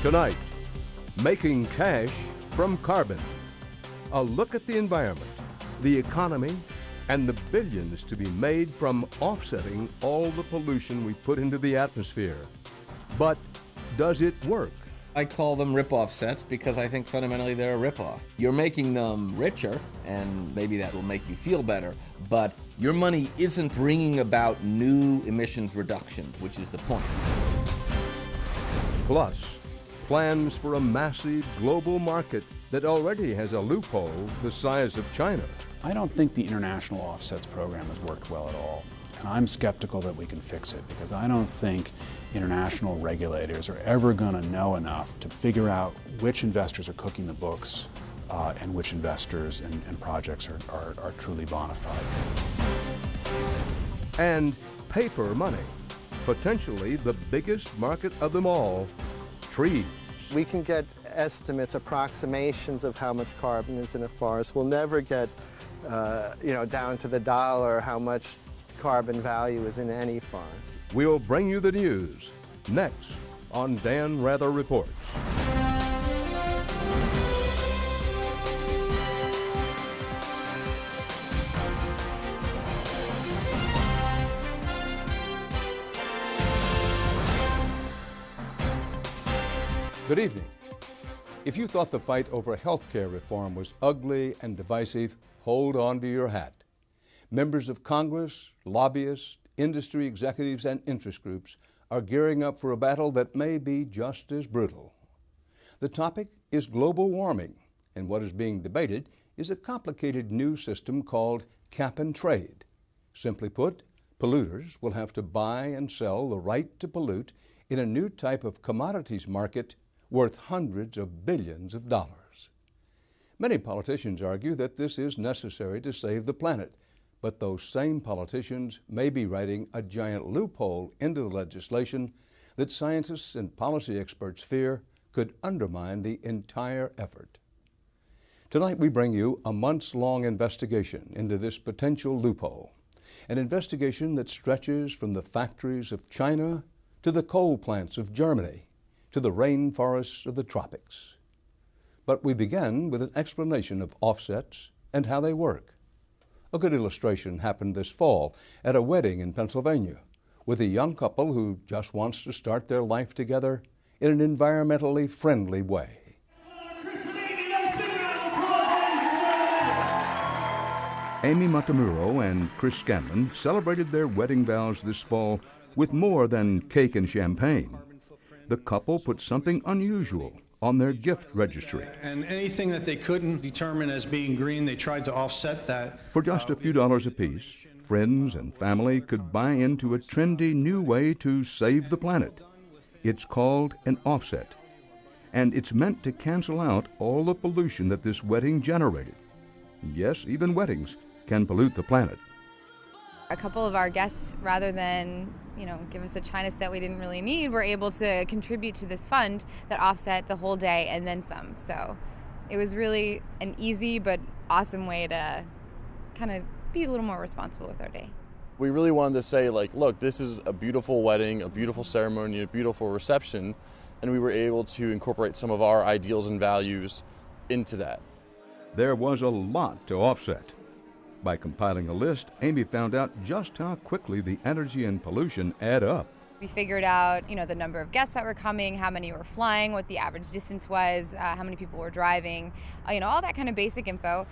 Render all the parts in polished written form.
Tonight, making cash from carbon. A look at the environment, the economy, and the billions to be made from offsetting all the pollution we put into the atmosphere. But does it work? I call them rip-off sets because I think fundamentally they're a rip-off. You're making them richer, and maybe that will make you feel better, but your money isn't bringing about new emissions reduction, which is the point. Plus, plans for a massive global market that already has a loophole the size of China. I don't think the international offsets program has worked well at all. And I'm skeptical that we can fix it because I don't think international regulators are ever going to know enough to figure out which investors are cooking the books and which investors and projects are truly bona fide. And paper money, potentially the biggest market of them all, trees. We can get estimates, approximations of how much carbon is in a forest. We'll never get, down to the dollar how much carbon value is in any forest. We'll bring you the news next on Dan Rather Reports. Good evening. If you thought the fight over health care reform was ugly and divisive, hold on to your hat. Members of Congress, lobbyists, industry executives, and interest groups are gearing up for a battle that may be just as brutal. The topic is global warming, and what is being debated is a complicated new system called cap and trade. Simply put, polluters will have to buy and sell the right to pollute in a new type of commodities market worth hundreds of billions of dollars. Many politicians argue that this is necessary to save the planet, but those same politicians may be writing a giant loophole into the legislation that scientists and policy experts fear could undermine the entire effort. Tonight we bring you a months-long investigation into this potential loophole, an investigation that stretches from the factories of China to the coal plants of Germany to the rainforests of the tropics. But we begin with an explanation of offsets and how they work. A good illustration happened this fall at a wedding in Pennsylvania with a young couple who just wants to start their life together in an environmentally friendly way. Amy Matamuro and Chris Scanlon celebrated their wedding vows this fall with more than cake and champagne. The couple put something unusual on their gift registry. And anything that they couldn't determine as being green, they tried to offset that. For just a few dollars apiece, friends and family could buy into a trendy new way to save the planet. It's called an offset, and it's meant to cancel out all the pollution that this wedding generated. Yes, even weddings can pollute the planet. A couple of our guests, rather than, give us a China set we didn't really need, were able to contribute to this fund that offset the whole day and then some. So it was really an easy but awesome way to kind of be a little more responsible with our day. We really wanted to say, look, this is a beautiful wedding, a beautiful ceremony, a beautiful reception, and we were able to incorporate some of our ideals and values into that. There was a lot to offset. By compiling a list, Amy found out just how quickly the energy and pollution add up. We figured out, the number of guests that were coming, how many were flying, what the average distance was, how many people were driving, all that kind of basic info.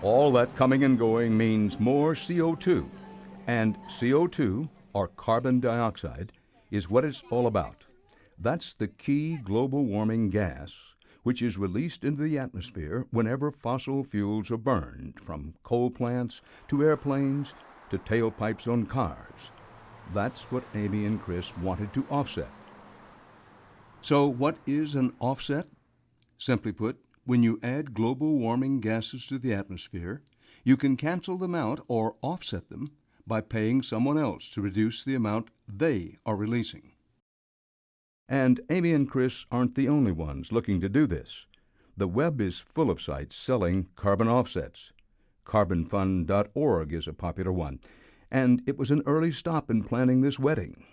All that coming and going means more CO2. And CO2, or carbon dioxide, is what it's all about. That's the key global warming gas, which is released into the atmosphere whenever fossil fuels are burned, from coal plants to airplanes to tailpipes on cars. That's what Amy and Chris wanted to offset. So what is an offset? Simply put, when you add global warming gases to the atmosphere, you can cancel them out or offset them by paying someone else to reduce the amount they are releasing. And Amy and Chris aren't the only ones looking to do this. The web is full of sites selling carbon offsets. Carbonfund.org is a popular one, and it was an early stop in planning this wedding.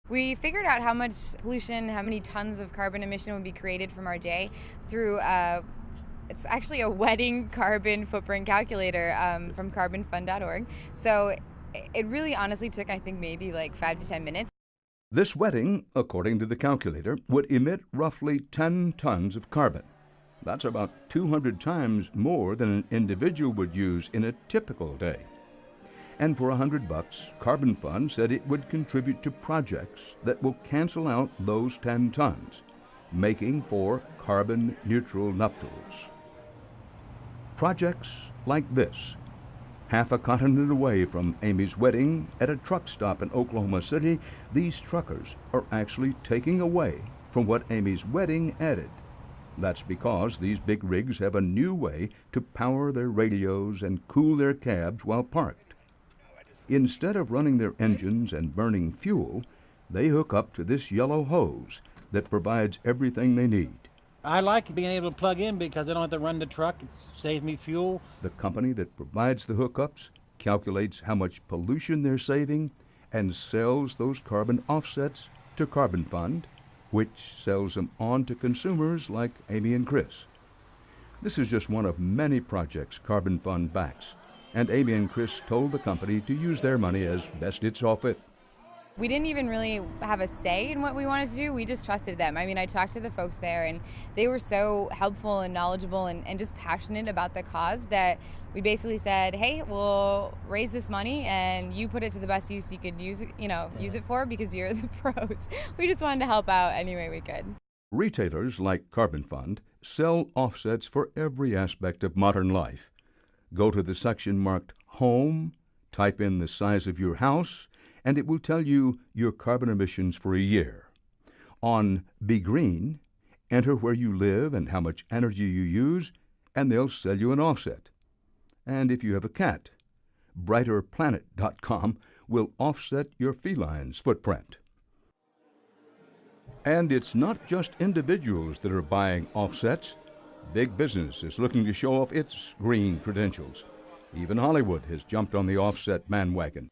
We figured out how much pollution, how many tons of carbon emission would be created from our day through it's actually a wedding carbon footprint calculator from carbonfund.org. So it really honestly took, I think, maybe like 5 to 10 minutes. This wedding, according to the calculator, would emit roughly 10 tons of carbon. That's about 200 times more than an individual would use in a typical day. And for $100, Carbon Fund said it would contribute to projects that will cancel out those 10 tons, making for carbon-neutral nuptials. Projects like this. Half a continent away from Amy's wedding, at a truck stop in Oklahoma City, these truckers are actually taking away from what Amy's wedding added. That's because these big rigs have a new way to power their radios and cool their cabs while parked. Instead of running their engines and burning fuel, they hook up to this yellow hose that provides everything they need. I like being able to plug in because I don't have to run the truck. It saves me fuel. The company that provides the hookups calculates how much pollution they're saving and sells those carbon offsets to Carbon Fund, which sells them on to consumers like Amy and Chris. This is just one of many projects Carbon Fund backs, and Amy and Chris told the company to use their money as best it saw fit. We didn't even really have a say in what we wanted to do. We just trusted them. I mean, I talked to the folks there, and they were so helpful and knowledgeable and just passionate about the cause that we basically said, hey, we'll raise this money and you put it to the best use you could use it for, because you're the pros. We just wanted to help out any way we could. Retailers like Carbon Fund sell offsets for every aspect of modern life. Go to the section marked Home, type in the size of your house, and it will tell you your carbon emissions for a year. On Be Green, enter where you live and how much energy you use, and they'll sell you an offset. And if you have a cat, brighterplanet.com will offset your feline's footprint. And it's not just individuals that are buying offsets. Big business is looking to show off its green credentials. Even Hollywood has jumped on the offset bandwagon.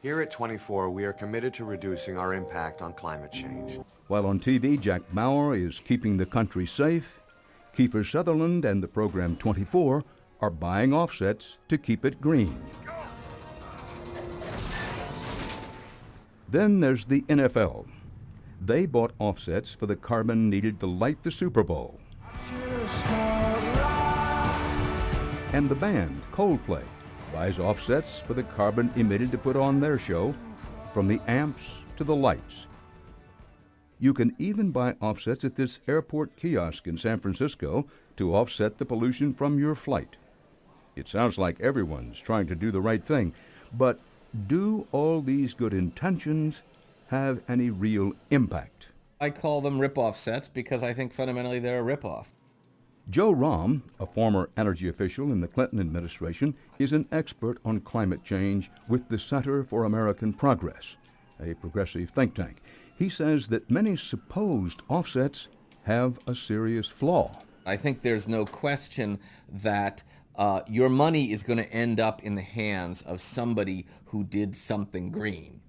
Here at 24, we are committed to reducing our impact on climate change. While on TV, Jack Bauer is keeping the country safe, Kiefer Sutherland and the program 24 are buying offsets to keep it green. Then there's the NFL. They bought offsets for the carbon needed to light the Super Bowl. And the band, Coldplay, buys offsets for the carbon emitted to put on their show, from the amps to the lights. You can even buy offsets at this airport kiosk in San Francisco to offset the pollution from your flight. It sounds like everyone's trying to do the right thing, but do all these good intentions have any real impact? I call them rip-off sets because I think fundamentally they're a rip-off. Joe Romm, a former energy official in the Clinton administration, is an expert on climate change with the Center for American Progress, a progressive think tank. He says that many supposed offsets have a serious flaw. I think there's no question that your money is going to end up in the hands of somebody who did something green.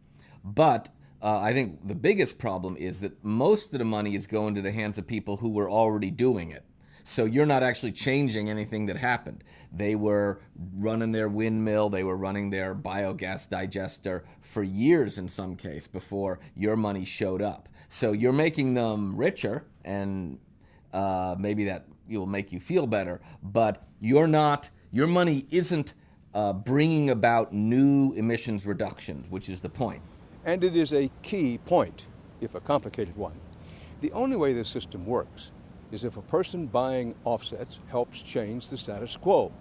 But I think the biggest problem is that most of the money is going to the hands of people who were already doing it. So you're not actually changing anything that happened. They were running their windmill, they were running their biogas digester for years in some case before your money showed up. So you're making them richer, and maybe that will make you feel better, but your money isn't bringing about new emissions reductions, which is the point. And it is a key point, if a complicated one. The only way this system works is if a person buying offsets helps change the status quo.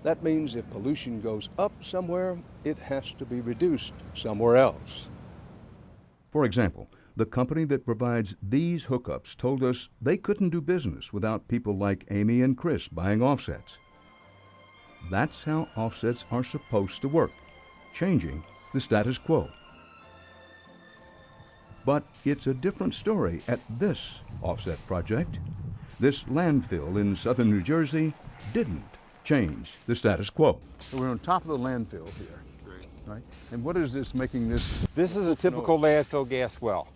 That means if pollution goes up somewhere, it has to be reduced somewhere else. For example, the company that provides these hookups told us they couldn't do business without people like Amy and Chris buying offsets. That's how offsets are supposed to work, changing the status quo. But it's a different story at this offset project. This landfill in southern New Jersey didn't change the status quo. So we're on top of the landfill here. Great. Right. And what is this making this? This is a typical landfill gas well.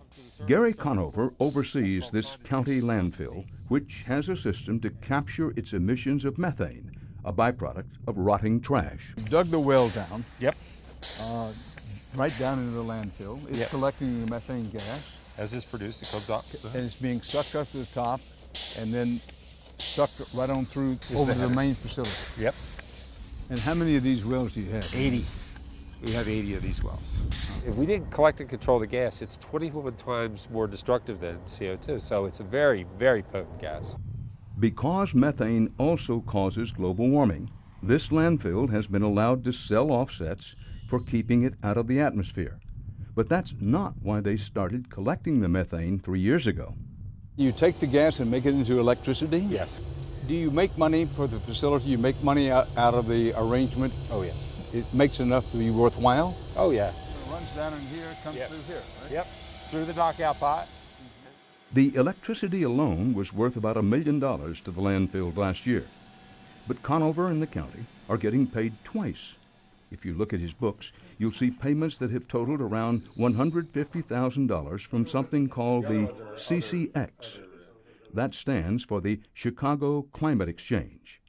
Gary Conover oversees this county landfill, which has a system to capture its emissions of methane, a byproduct of rotting trash. You dug the well down. Yep. Right down into the landfill. It's collecting the methane gas. As it's produced, it comes up. And it's being sucked up to the top and then sucked right on through over to the main facility. Yep. And how many of these wells do you have? 80. We have 80 of these wells. If we didn't collect and control the gas, it's 21 times more destructive than CO2. So it's a very, very potent gas. Because methane also causes global warming, this landfill has been allowed to sell offsets for keeping it out of the atmosphere. But that's not why they started collecting the methane 3 years ago. You take the gas and make it into electricity? Yes. Do you make money for the facility? You make money out of the arrangement? Oh, yes. It makes enough to be worthwhile? Oh, yeah. It runs down in here, comes through here, right? Yep. Through the knockout pot. The electricity alone was worth about $1 million to the landfill last year. But Conover and the county are getting paid twice. If you look at his books, you'll see payments that have totaled around $150,000 from something called the CCX. That stands for the Chicago Climate Exchange.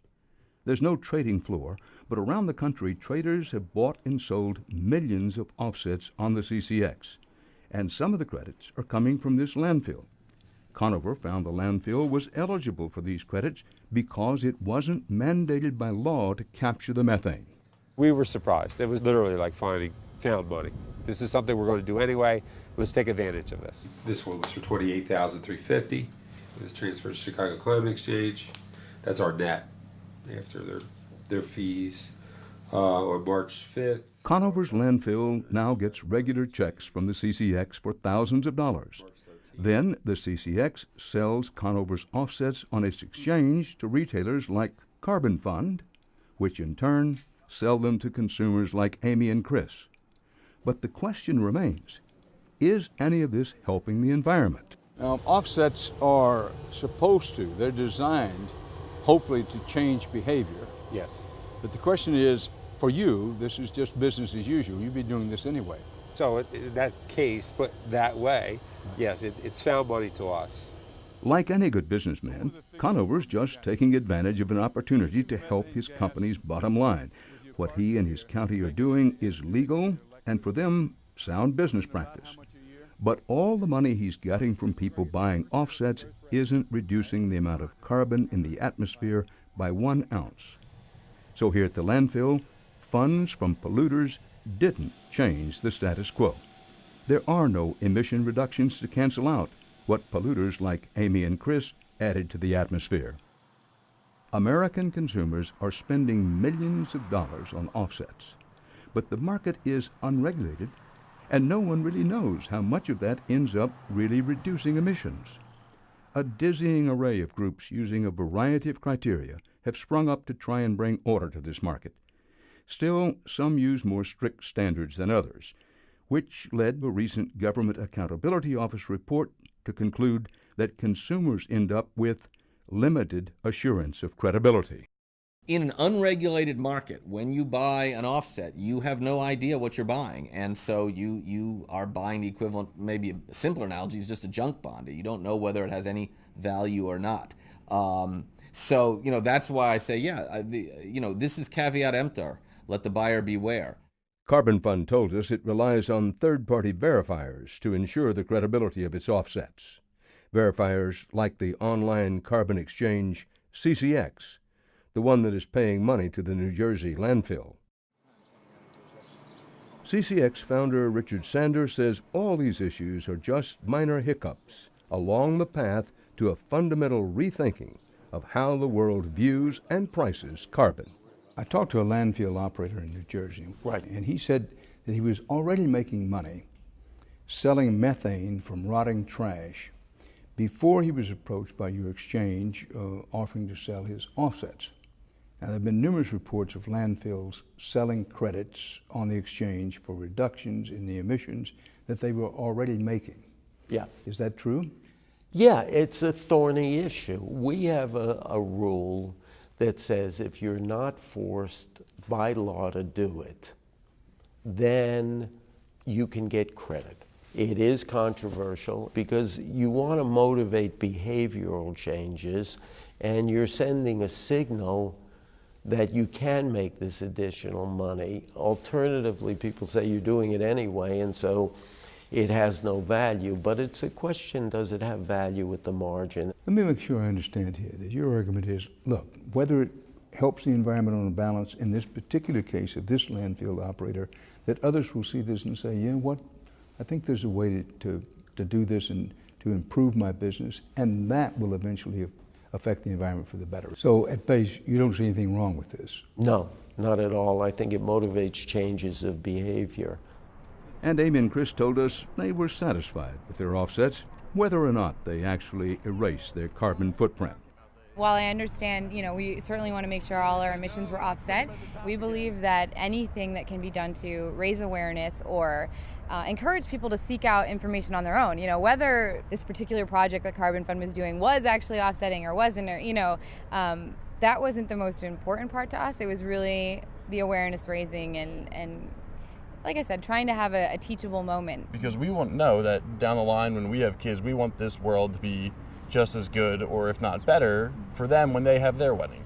There's no trading floor, but around the country, traders have bought and sold millions of offsets on the CCX, and some of the credits are coming from this landfill. Conover found the landfill was eligible for these credits because it wasn't mandated by law to capture the methane. We were surprised. It was literally like finding found money. This is something we're going to do anyway. Let's take advantage of this. This one was for $28,350. It was transferred to Chicago Climate Exchange. That's our net after their fees on March 5th. Conover's landfill now gets regular checks from the CCX for thousands of dollars. Then the CCX sells Conover's offsets on its exchange to retailers like Carbon Fund, which in turn sell them to consumers like Amy and Chris. But the question remains, is any of this helping the environment? Offsets are supposed to, they're designed, hopefully, to change behavior. Yes. But the question is, for you, this is just business as usual. You'd be doing this anyway. So in that case, put that way, yes, it's found money to us. Like any good businessman, Conover's just taking advantage of an opportunity to help his company's bottom line. What he and his county are doing is legal and, for them, sound business practice. But all the money he's getting from people buying offsets isn't reducing the amount of carbon in the atmosphere by 1 ounce. So here at the landfill, funds from polluters didn't change the status quo. There are no emission reductions to cancel out what polluters like Amy and Chris added to the atmosphere. American consumers are spending millions of dollars on offsets, but the market is unregulated, and no one really knows how much of that ends up really reducing emissions. A dizzying array of groups using a variety of criteria have sprung up to try and bring order to this market. Still, some use more strict standards than others, which led a recent Government Accountability Office report to conclude that consumers end up with limited assurance of credibility. In an unregulated market, when you buy an offset, you have no idea what you're buying. And so you are buying the equivalent, maybe a simpler analogy is just a junk bond. You don't know whether it has any value or not. So, that's why I say, this is caveat emptor. Let the buyer beware. Carbon Fund told us it relies on third-party verifiers to ensure the credibility of its offsets. Verifiers like the online carbon exchange CCX, the one that is paying money to the New Jersey landfill. CCX founder Richard Sander says all these issues are just minor hiccups along the path to a fundamental rethinking of how the world views and prices carbon. I talked to a landfill operator in New Jersey, Right. and he said that he was already making money selling methane from rotting trash before he was approached by your exchange offering to sell his offsets. Now, there have been numerous reports of landfills selling credits on the exchange for reductions in the emissions that they were already making. Yeah. Is that true? Yeah, it's a thorny issue. We have a rule that says if you're not forced by law to do it, then you can get credit. It is controversial because you want to motivate behavioral changes, and you're sending a signal that you can make this additional money. Alternatively, people say you're doing it anyway, and so it has no value. But it's a question, does it have value at the margin? Let me make sure I understand here that your argument is, look, whether it helps the environmental balance in this particular case of this landfill operator, that others will see this and say, you know what, I think there's a way to do this and to improve my business, and that will eventually affect the environment for the better. So at base, you don't see anything wrong with this? No, not at all. I think it motivates changes of behavior. And Amy and Chris told us they were satisfied with their offsets, whether or not they actually erase their carbon footprint. While I understand, we certainly want to make sure all our emissions were offset, we believe that anything that can be done to raise awareness or encourage people to seek out information on their own, whether this particular project that Carbon Fund was doing was actually offsetting or wasn't, or, that wasn't the most important part to us. It was really the awareness raising and like I said, trying to have a teachable moment. Because we want to know that down the line when we have kids, we want this world to be just as good, or if not better, for them when they have their wedding.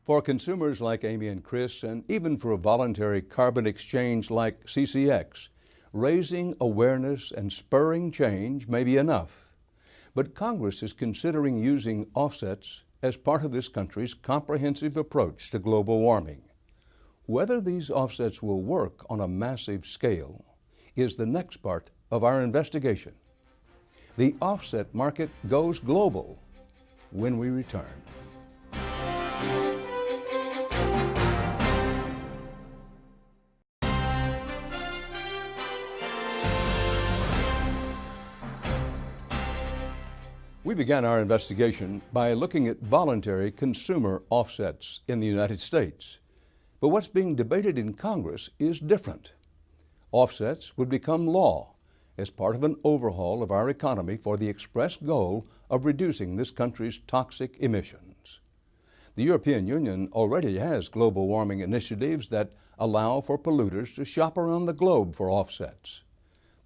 For consumers like Amy and Chris, and even for a voluntary carbon exchange like CCX, raising awareness and spurring change may be enough. But Congress is considering using offsets as part of this country's comprehensive approach to global warming. Whether these offsets will work on a massive scale is the next part of our investigation. The offset market goes global when we return. We began our investigation by looking at voluntary consumer offsets in the United States. But what's being debated in Congress is different. Offsets would become law as part of an overhaul of our economy for the express goal of reducing this country's toxic emissions. The European Union already has global warming initiatives that allow for polluters to shop around the globe for offsets.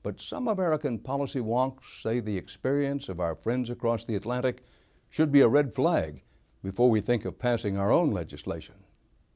But some American policy wonks say the experience of our friends across the Atlantic should be a red flag before we think of passing our own legislation.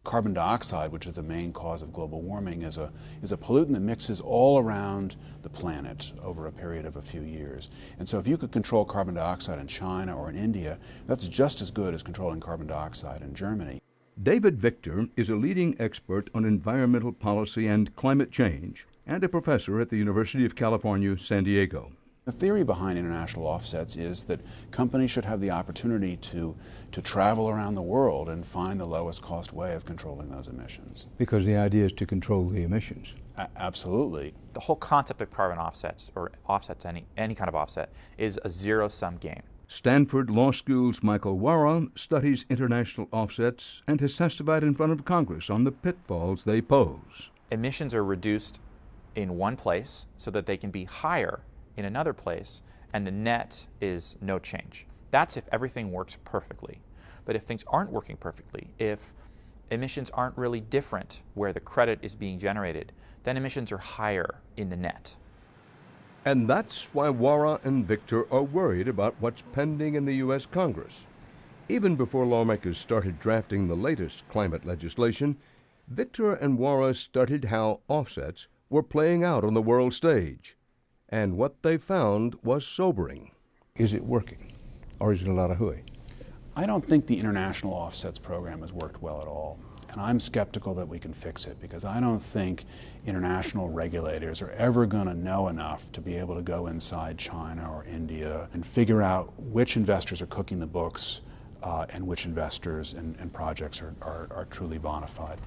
Carbon dioxide, which is the main cause of global warming, is a pollutant that mixes all around the planet over a period of a few years. And so if you could control carbon dioxide in China or in India, that's just as good as controlling carbon dioxide in Germany. David Victor is a leading expert on environmental policy and climate change and a professor at the University of California, San Diego. The theory behind international offsets is that companies should have the opportunity to travel around the world and find the lowest cost way of controlling those emissions. Because the idea is to control the emissions. Absolutely. The whole concept of carbon offsets, or offsets, any kind of offset, is a zero-sum game. Stanford Law School's Michael Wara studies international offsets and has testified in front of Congress on the pitfalls they pose. Emissions are reduced in one place so that they can be higher in another place, and the net is no change. That's if everything works perfectly. But if things aren't working perfectly, if emissions aren't really different where the credit is being generated, then emissions are higher in the net. And that's why Wara and Victor are worried about what's pending in the U.S. Congress. Even before lawmakers started drafting the latest climate legislation, Victor and Wara studied how offsets were playing out on the world stage. And what they found was sobering. Is it working, or is it a lot of hooey? I don't think the international offsets program has worked well at all. And I'm skeptical that we can fix it, because I don't think international regulators are ever going to know enough to be able to go inside China or India and figure out which investors are cooking the books and which investors and projects are truly bona fide.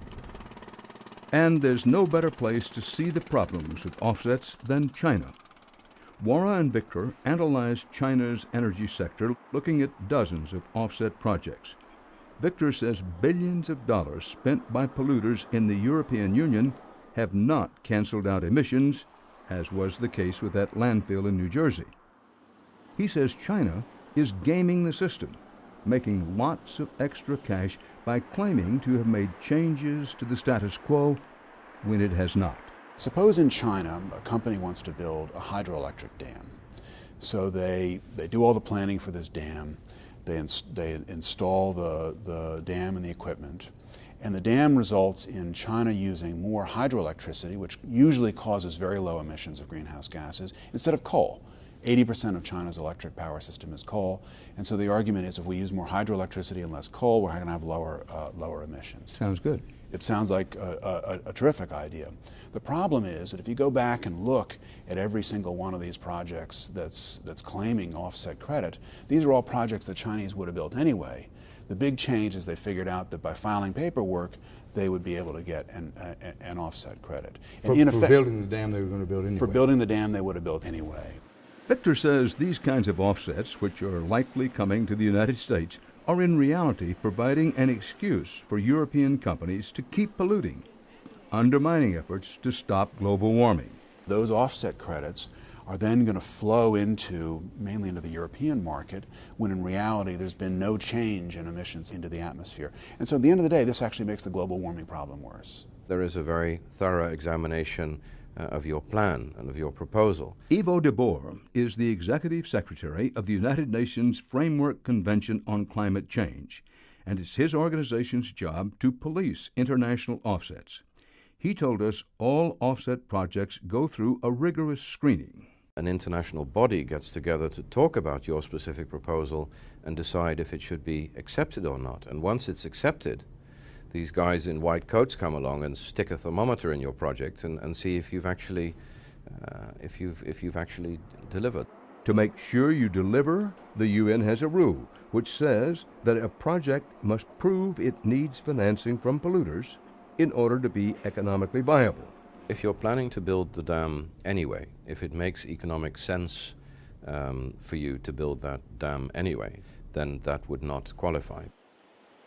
And there's no better place to see the problems with offsets than China. Wara and Victor analyzed China's energy sector, looking at dozens of offset projects. Victor says billions of dollars spent by polluters in the European Union have not canceled out emissions, as was the case with that landfill in New Jersey. He says China is gaming the system, making lots of extra cash by claiming to have made changes to the status quo when it has not. Suppose in China a company wants to build a hydroelectric dam. So they do all the planning for this dam, they install the dam and the equipment, and the dam results in China using more hydroelectricity, which usually causes very low emissions of greenhouse gases, instead of coal. 80% of China's electric power system is coal, and so the argument is if we use more hydroelectricity and less coal, we're going to have lower emissions. Sounds good. It sounds like a terrific idea. The problem is that if you go back and look at every single one of these projects that's claiming offset credit, these are all projects the Chinese would have built anyway. The big change is they figured out that by filing paperwork, they would be able to get an offset credit. For building the dam they were going to build anyway. For building the dam they would have built anyway. Victor says these kinds of offsets, which are likely coming to the United States, are in reality providing an excuse for European companies to keep polluting, undermining efforts to stop global warming. Those offset credits are then going to flow mainly into the European market, when in reality there's been no change in emissions into the atmosphere. And so at the end of the day, this actually makes the global warming problem worse. There is a very thorough examination of your plan and of your proposal. Ivo de Boer is the Executive Secretary of the United Nations Framework Convention on Climate Change, and it's his organization's job to police international offsets. He told us all offset projects go through a rigorous screening. An international body gets together to talk about your specific proposal and decide if it should be accepted or not. And once it's accepted, these guys in white coats come along and stick a thermometer in your project and see if you've actually delivered. To make sure you deliver, the UN has a rule which says that a project must prove it needs financing from polluters in order to be economically viable. If you're planning to build the dam anyway, if it makes economic sense for you to build that dam anyway, then that would not qualify.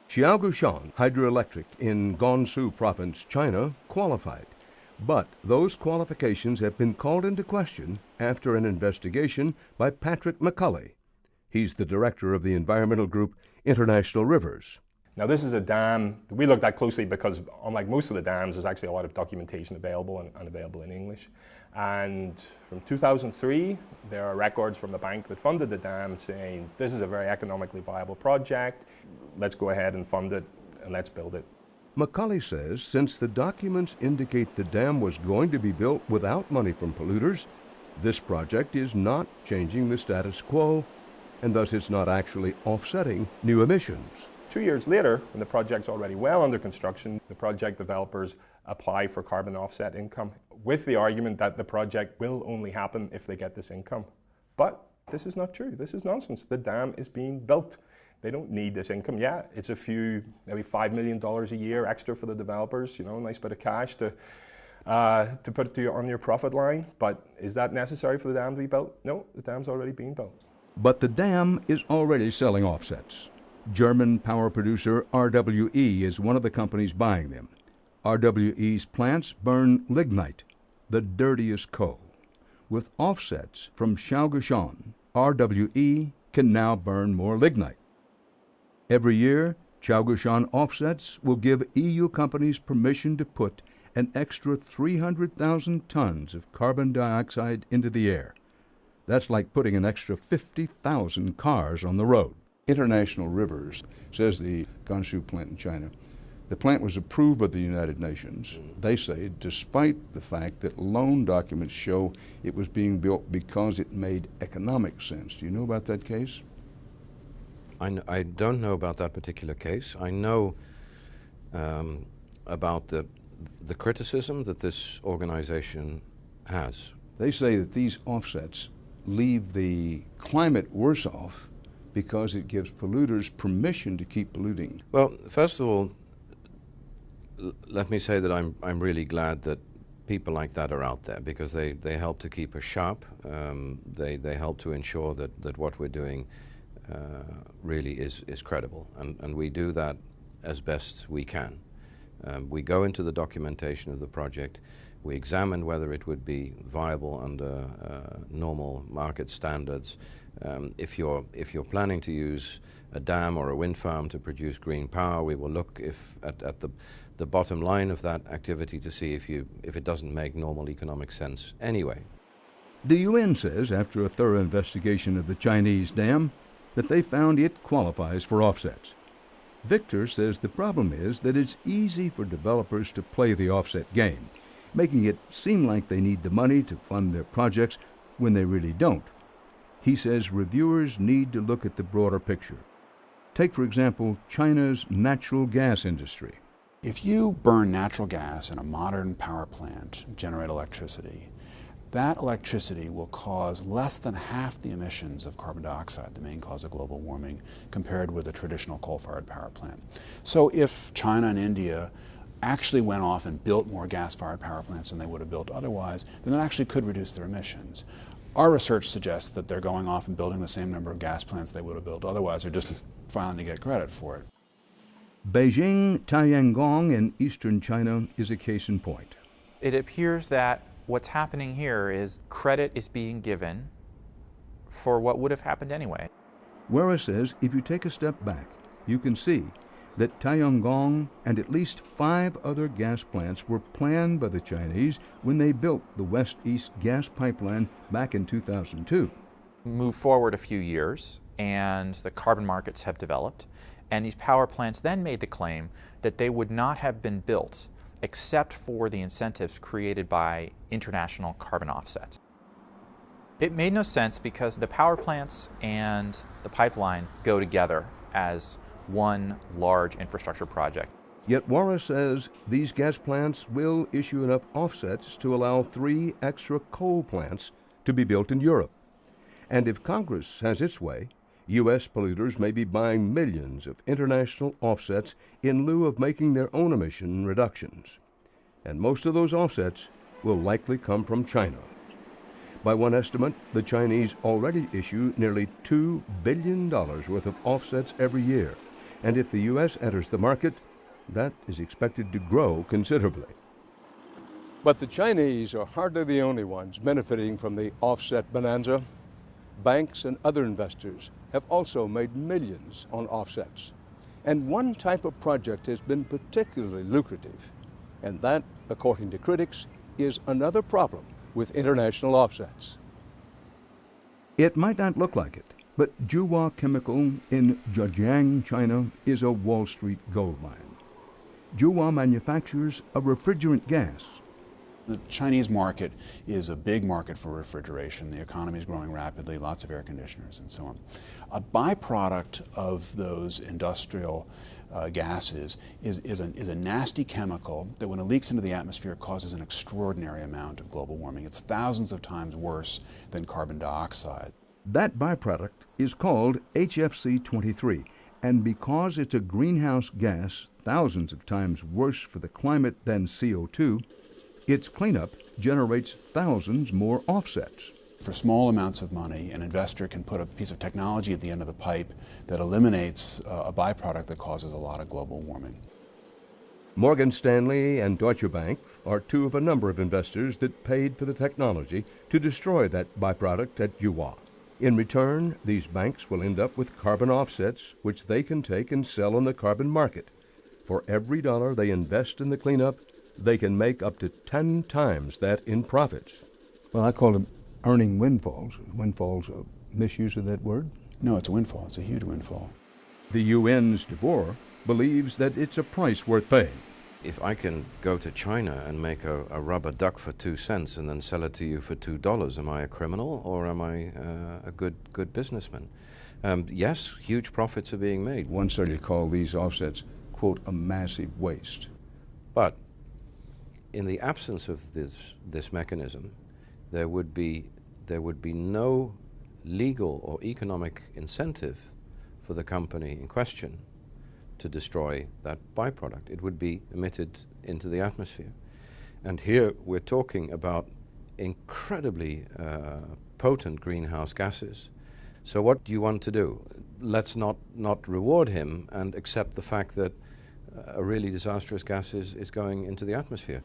Xiaogushan Hydroelectric in Gansu Province, China, qualified. But those qualifications have been called into question after an investigation by Patrick McCulley. He's the director of the environmental group International Rivers. Now, this is a dam that we looked at closely because, unlike most of the dams, there's actually a lot of documentation available and available in English. And from 2003, there are records from the bank that funded the dam saying, this is a very economically viable project, let's go ahead and fund it and let's build it. McCulley says since the documents indicate the dam was going to be built without money from polluters, this project is not changing the status quo, and thus it's not actually offsetting new emissions. 2 years later, when the project's already well under construction, the project developers apply for carbon offset income with the argument that the project will only happen if they get this income. But this is not true. This is nonsense. The dam is being built. They don't need this income. Yeah, it's a few, maybe $5 million a year extra for the developers, you know, a nice bit of cash to put on your profit line. But is that necessary for the dam to be built? No, the dam's already being built. But the dam is already selling offsets. German power producer RWE is one of the companies buying them. RWE's plants burn lignite, the dirtiest coal. With offsets from Xiaogushan, RWE can now burn more lignite. Every year, Xiaogushan offsets will give EU companies permission to put an extra 300,000 tons of carbon dioxide into the air. That's like putting an extra 50,000 cars on the road. International Rivers says the Gansu plant in China, the plant was approved by the United Nations. They say, despite the fact that loan documents show it was being built because it made economic sense. Do you know about that case? I don't know about that particular case. I know about the criticism that this organization has. They say that these offsets leave the climate worse off because it gives polluters permission to keep polluting. Well, first of all, let me say that I'm really glad that people like that are out there, because they help to keep us sharp. They help to ensure that what we're doing really is credible, and we do that as best we can. We go into the documentation of the project. We examine whether it would be viable under normal market standards. If you're planning to use a dam or a wind farm to produce green power. We will look at the bottom line of that activity to see if it doesn't make normal economic sense anyway. The UN says, after a thorough investigation of the Chinese dam, that they found it qualifies for offsets. Victor says the problem is that it's easy for developers to play the offset game, making it seem like they need the money to fund their projects when they really don't. He says reviewers need to look at the broader picture. Take, for example, China's natural gas industry. If you burn natural gas in a modern power plant, generate electricity, that electricity will cause less than half the emissions of carbon dioxide, the main cause of global warming, compared with a traditional coal-fired power plant. So if China and India actually went off and built more gas-fired power plants than they would have built otherwise, then that actually could reduce their emissions. Our research suggests that they're going off and building the same number of gas plants they would have built otherwise. They're just filing to get credit for it. Beijing Tiangong in eastern China is a case in point. It appears that what's happening here is credit is being given for what would have happened anyway. Wera says if you take a step back, you can see that Tiangong and at least 5 other gas plants were planned by the Chinese when they built the West-East gas pipeline back in 2002. Move forward a few years, and the carbon markets have developed, and these power plants then made the claim that they would not have been built except for the incentives created by international carbon offsets. It made no sense because the power plants and the pipeline go together as one large infrastructure project. Yet Wara says these gas plants will issue enough offsets to allow 3 extra coal plants to be built in Europe. And if Congress has its way, U.S. polluters may be buying millions of international offsets in lieu of making their own emission reductions. And most of those offsets will likely come from China. By one estimate, the Chinese already issue nearly $2 billion worth of offsets every year. And if the U.S. enters the market, that is expected to grow considerably. But the Chinese are hardly the only ones benefiting from the offset bonanza. Banks and other investors have also made millions on offsets. And one type of project has been particularly lucrative. And that, according to critics, is another problem with international offsets. It might not look like it, but Juhua Chemical in Zhejiang, China, is a Wall Street gold mine. Juhua manufactures a refrigerant gas. The Chinese market is a big market for refrigeration. The economy is growing rapidly, lots of air conditioners and so on. A byproduct of those industrial gases is a nasty chemical that when it leaks into the atmosphere causes an extraordinary amount of global warming. It's thousands of times worse than carbon dioxide. That byproduct is called HFC-23, and because it's a greenhouse gas thousands of times worse for the climate than CO2, its cleanup generates thousands more offsets. For small amounts of money, an investor can put a piece of technology at the end of the pipe that eliminates a byproduct that causes a lot of global warming. Morgan Stanley and Deutsche Bank are 2 of a number of investors that paid for the technology to destroy that byproduct at Juhua. In return, these banks will end up with carbon offsets, which they can take and sell on the carbon market. For every dollar they invest in the cleanup, they can make up to 10 times that in profits. Well, I call them earning windfalls. Windfall's a misuse of that word? No, it's a windfall. It's a huge windfall. The UN's De Boer believes that it's a price worth paying. If I can go to China and make a rubber duck for 2 cents and then sell it to you for $2, am I a criminal or am I a good businessman? Yes, huge profits are being made. One study called these offsets, quote, a massive waste. But in the absence of this mechanism, there would be no legal or economic incentive for the company in question to destroy that byproduct. It would be emitted into the atmosphere. And here we're talking about incredibly potent greenhouse gases. So what do you want to do? Let's not reward him and accept the fact that a really disastrous gas is going into the atmosphere.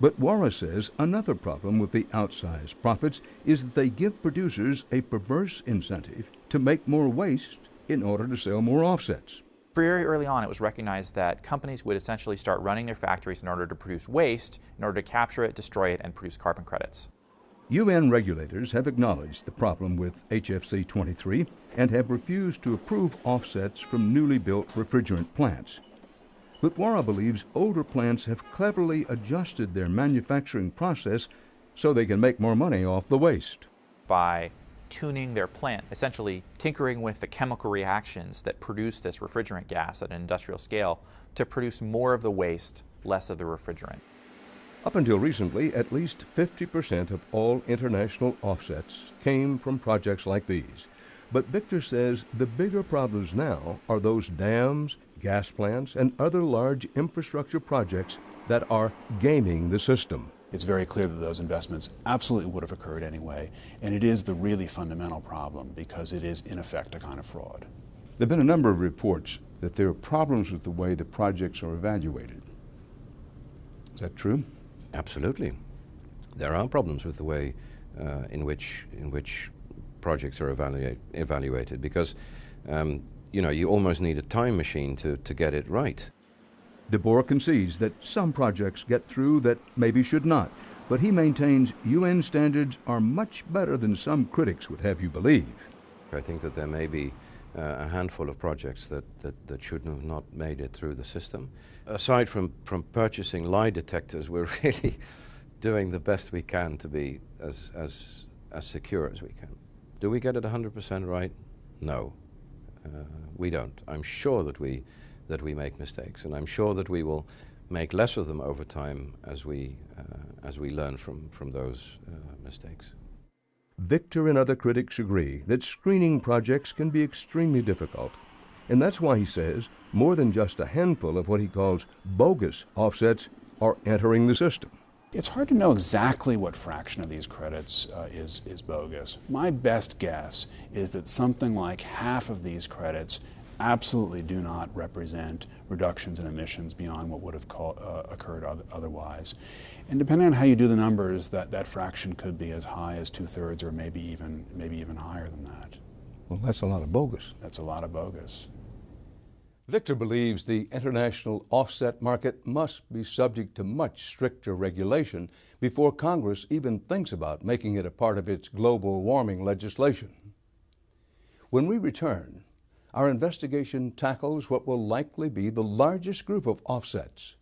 But Wara says another problem with the outsized profits is that they give producers a perverse incentive to make more waste in order to sell more offsets. Very early on, it was recognized that companies would essentially start running their factories in order to produce waste, in order to capture it, destroy it, and produce carbon credits. UN regulators have acknowledged the problem with HFC 23 and have refused to approve offsets from newly built refrigerant plants. But Wara believes older plants have cleverly adjusted their manufacturing process so they can make more money off the waste. By tuning their plant, essentially tinkering with the chemical reactions that produce this refrigerant gas at an industrial scale to produce more of the waste, less of the refrigerant. Up until recently, at least 50% of all international offsets came from projects like these. But Victor says the bigger problems now are those dams, gas plants, and other large infrastructure projects that are gaming the system. It's very clear that those investments absolutely would have occurred anyway, and it is the really fundamental problem because it is, in effect, a kind of fraud. There have been a number of reports that there are problems with the way the projects are evaluated. Is that true? Absolutely. There are problems with the way in which projects are evaluated because you almost need a time machine to get it right. DeBoer concedes that some projects get through that maybe should not, but he maintains UN standards are much better than some critics would have you believe. I think that there may be a handful of projects that should have not made it through the system. Aside from purchasing lie detectors, we're really doing the best we can to be as secure as we can. Do we get it 100% right? No, we don't. I'm sure that we make mistakes, and I'm sure that we will make less of them over time as we learn from those mistakes. Victor and other critics agree that screening projects can be extremely difficult, and that's why he says more than just a handful of what he calls bogus offsets are entering the system. It's hard to know exactly what fraction of these credits is bogus. My best guess is that something like half of these credits absolutely do not represent reductions in emissions beyond what would have occurred otherwise. And depending on how you do the numbers, that fraction could be as high as 2/3 or maybe even higher than that. Well, that's a lot of bogus. That's a lot of bogus. Victor believes the international offset market must be subject to much stricter regulation before Congress even thinks about making it a part of its global warming legislation. When we return, our investigation tackles what will likely be the largest group of offsets.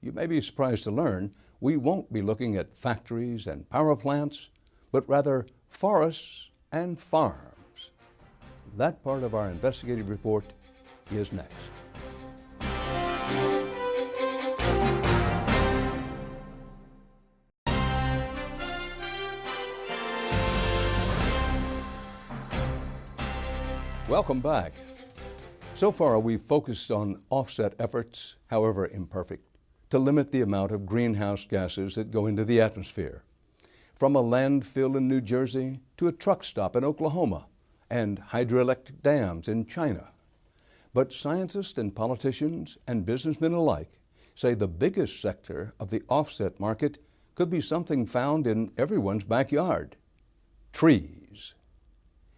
You may be surprised to learn we won't be looking at factories and power plants, but rather forests and farms. That part of our investigative report is next. Welcome back. So far, we've focused on offset efforts, however imperfect, to limit the amount of greenhouse gases that go into the atmosphere. From a landfill in New Jersey to a truck stop in Oklahoma and hydroelectric dams in China. But scientists and politicians and businessmen alike say the biggest sector of the offset market could be something found in everyone's backyard: trees.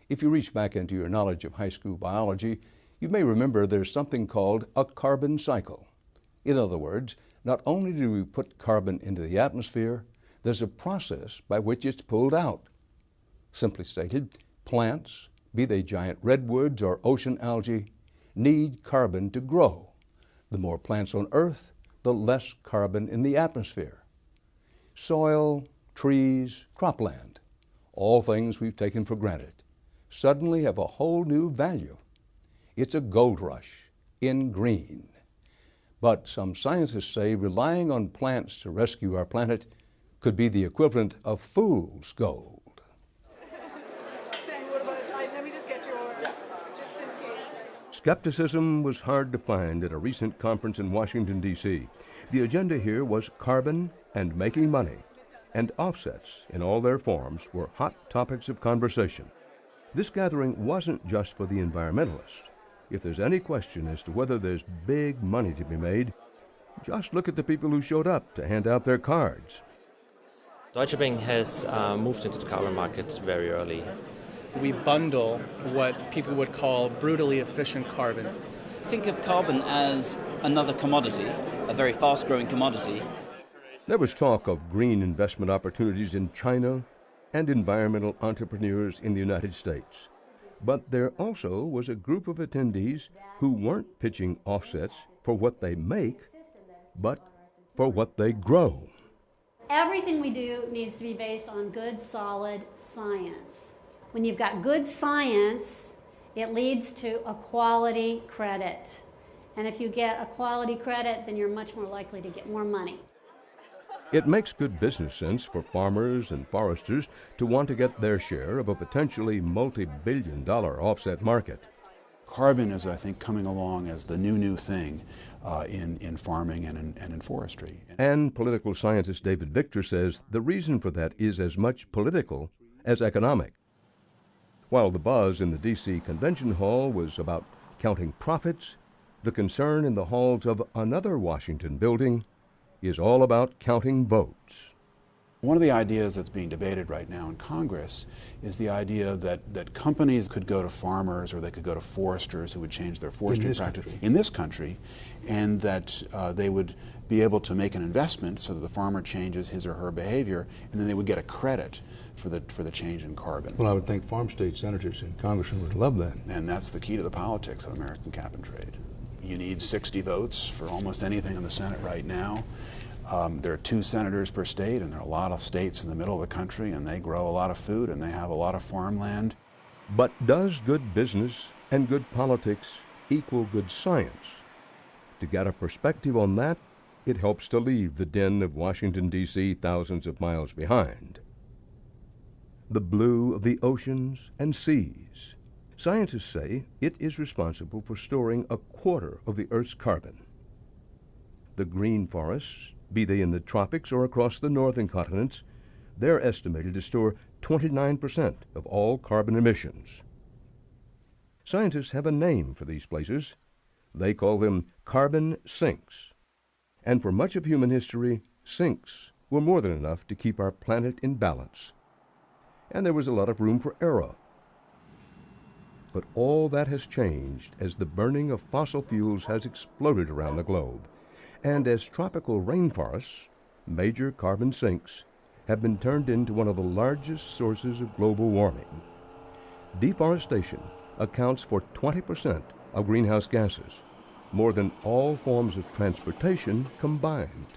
If you reach back into your knowledge of high school biology, you may remember there's something called a carbon cycle. In other words, not only do we put carbon into the atmosphere, there's a process by which it's pulled out. Simply stated, plants, be they giant redwoods or ocean algae, need carbon to grow. The more plants on Earth, the less carbon in the atmosphere. Soil, trees, cropland, all things we've taken for granted, suddenly have a whole new value. It's a gold rush in green. But some scientists say relying on plants to rescue our planet could be the equivalent of fool's gold. Skepticism was hard to find at a recent conference in Washington, D.C. The agenda here was carbon and making money, and offsets in all their forms were hot topics of conversation. This gathering wasn't just for the environmentalists. If there's any question as to whether there's big money to be made, just look at the people who showed up to hand out their cards. Deutsche Bank has moved into the carbon markets very early. We bundle what people would call brutally efficient carbon. Think of carbon as another commodity, a very fast-growing commodity. There was talk of green investment opportunities in China and environmental entrepreneurs in the United States. But there also was a group of attendees who weren't pitching offsets for what they make, but for what they grow. Everything we do needs to be based on good, solid science. When you've got good science, it leads to a quality credit. And if you get a quality credit, then you're much more likely to get more money. It makes good business sense for farmers and foresters to want to get their share of a potentially multi-billion-dollar offset market. Carbon is, I think, coming along as the new thing in farming and in forestry. And political scientist David Victor says the reason for that is as much political as economic. While the buzz in the D.C. Convention Hall was about counting profits, the concern in the halls of another Washington building is all about counting votes. One of the ideas that's being debated right now in Congress is the idea that companies could go to farmers or they could go to foresters who would change their forestry practice in this country, and that they would be able to make an investment so that the farmer changes his or her behavior, and then they would get a credit for the change in carbon. Well, I would think farm state senators and congressmen would love that. And that's the key to the politics of American cap and trade. You need 60 votes for almost anything in the Senate right now. There are 2 senators per state, and there are a lot of states in the middle of the country, and they grow a lot of food, and they have a lot of farmland. But does good business and good politics equal good science? To get a perspective on that, it helps to leave the din of Washington, D.C. thousands of miles behind. The blue of the oceans and seas. Scientists say it is responsible for storing a quarter of the Earth's carbon. The green forests, be they in the tropics or across the northern continents, they're estimated to store 29% of all carbon emissions. Scientists have a name for these places. They call them carbon sinks. And for much of human history, sinks were more than enough to keep our planet in balance. And there was a lot of room for error. But all that has changed as the burning of fossil fuels has exploded around the globe, and as tropical rainforests, major carbon sinks, have been turned into one of the largest sources of global warming. Deforestation accounts for 20% of greenhouse gases, more than all forms of transportation combined.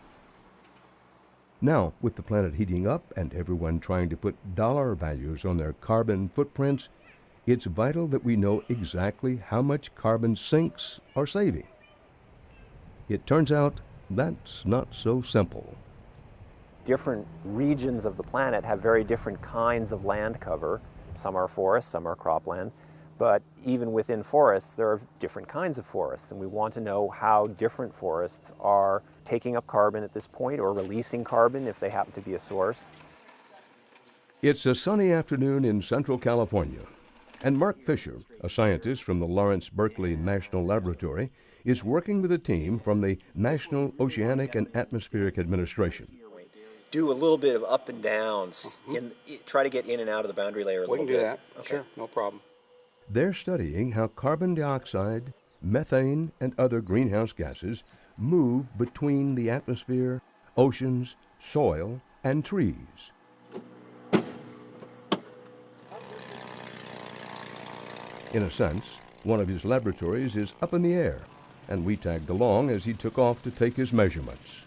Now, with the planet heating up and everyone trying to put dollar values on their carbon footprints, it's vital that we know exactly how much carbon sinks are saving. It turns out that's not so simple. Different regions of the planet have very different kinds of land cover. Some are forests, some are cropland. But even within forests, there are different kinds of forests, and we want to know how different forests are taking up carbon at this point or releasing carbon if they happen to be a source. It's a sunny afternoon in Central California, and Mark Fisher, a scientist from the Lawrence Berkeley National Laboratory, is working with a team from the National Oceanic and Atmospheric Administration. Do a little bit of up and downs, try to get in and out of the boundary layer a little bit. We can do that, okay. Sure, no problem. They're studying how carbon dioxide, methane, and other greenhouse gases move between the atmosphere, oceans, soil, and trees. In a sense, one of his laboratories is up in the air, and we tagged along as he took off to take his measurements.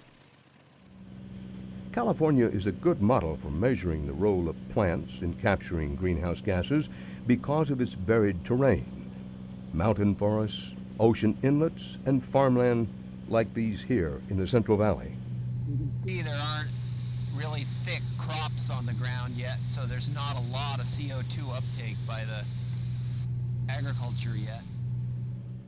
California is a good model for measuring the role of plants in capturing greenhouse gases because of its varied terrain. Mountain forests, ocean inlets, and farmland like these here in the Central Valley. There aren't really thick crops on the ground yet, so there's not a lot of CO2 uptake by the agriculture yet.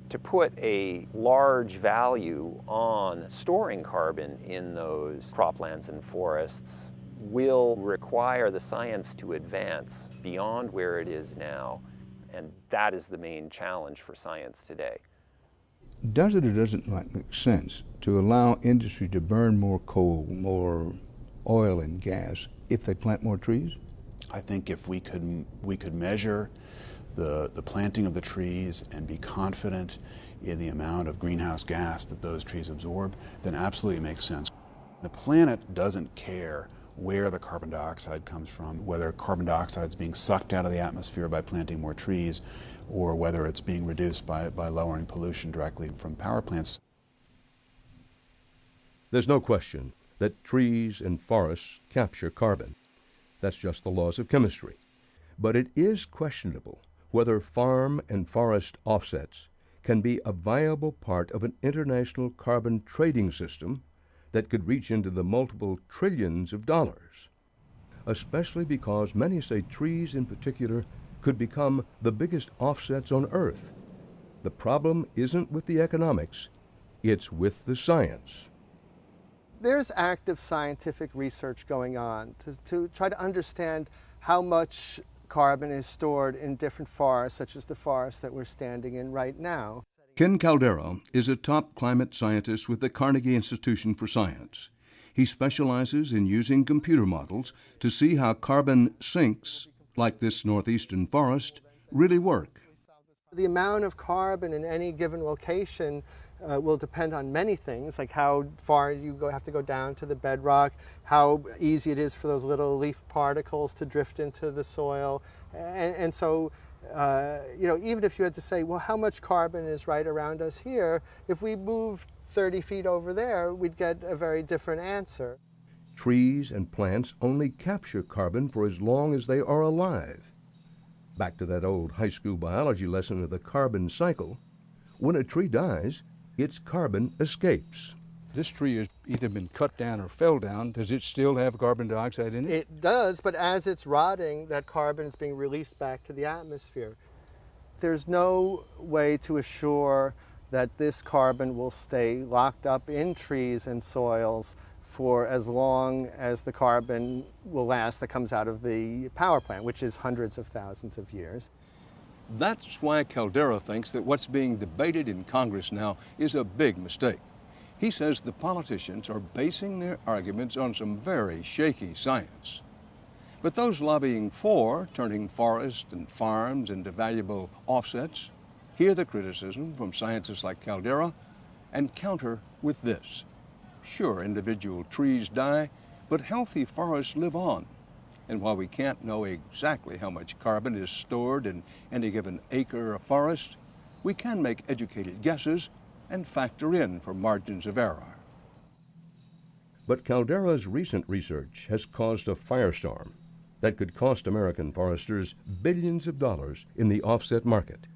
To put a large value on storing carbon in those croplands and forests will require the science to advance beyond where it is now, and that is the main challenge for science today. Does it or doesn't it make sense to allow industry to burn more coal, more oil and gas if they plant more trees? I think if we could measure the planting of the trees and be confident in the amount of greenhouse gas that those trees absorb, then absolutely it makes sense. The planet doesn't care where the carbon dioxide comes from, whether carbon dioxide is being sucked out of the atmosphere by planting more trees, or whether it's being reduced by lowering pollution directly from power plants. There's no question that trees and forests capture carbon. That's just the laws of chemistry. But it is questionable whether farm and forest offsets can be a viable part of an international carbon trading system that could reach into the multiple trillions of dollars, especially because many say trees in particular could become the biggest offsets on Earth. The problem isn't with the economics, it's with the science. There's active scientific research going on to try to understand how much carbon is stored in different forests, such as the forest that we're standing in right now. Ken Caldera is a top climate scientist with the Carnegie Institution for Science. He specializes in using computer models to see how carbon sinks, like this northeastern forest, really work. The amount of carbon in any given location will depend on many things, like how far you have to go down to the bedrock, how easy it is for those little leaf particles to drift into the soil. And so, even if you had to say, well, how much carbon is right around us here, if we moved 30 feet over there, we'd get a very different answer. Trees and plants only capture carbon for as long as they are alive. Back to that old high school biology lesson of the carbon cycle. When a tree dies, its carbon escapes. This tree has either been cut down or fell down. Does it still have carbon dioxide in it? It does, but as it's rotting, that carbon is being released back to the atmosphere. There's no way to assure that this carbon will stay locked up in trees and soils for as long as the carbon will last that comes out of the power plant, which is hundreds of thousands of years. That's why Caldera thinks that what's being debated in Congress now is a big mistake. He says the politicians are basing their arguments on some very shaky science. But those lobbying for turning forests and farms into valuable offsets hear the criticism from scientists like Caldera and counter with this. Sure, individual trees die, but healthy forests live on. And while we can't know exactly how much carbon is stored in any given acre of forest, we can make educated guesses and factor in for margins of error. But Caldera's recent research has caused a firestorm that could cost American foresters billions of dollars in the offset market.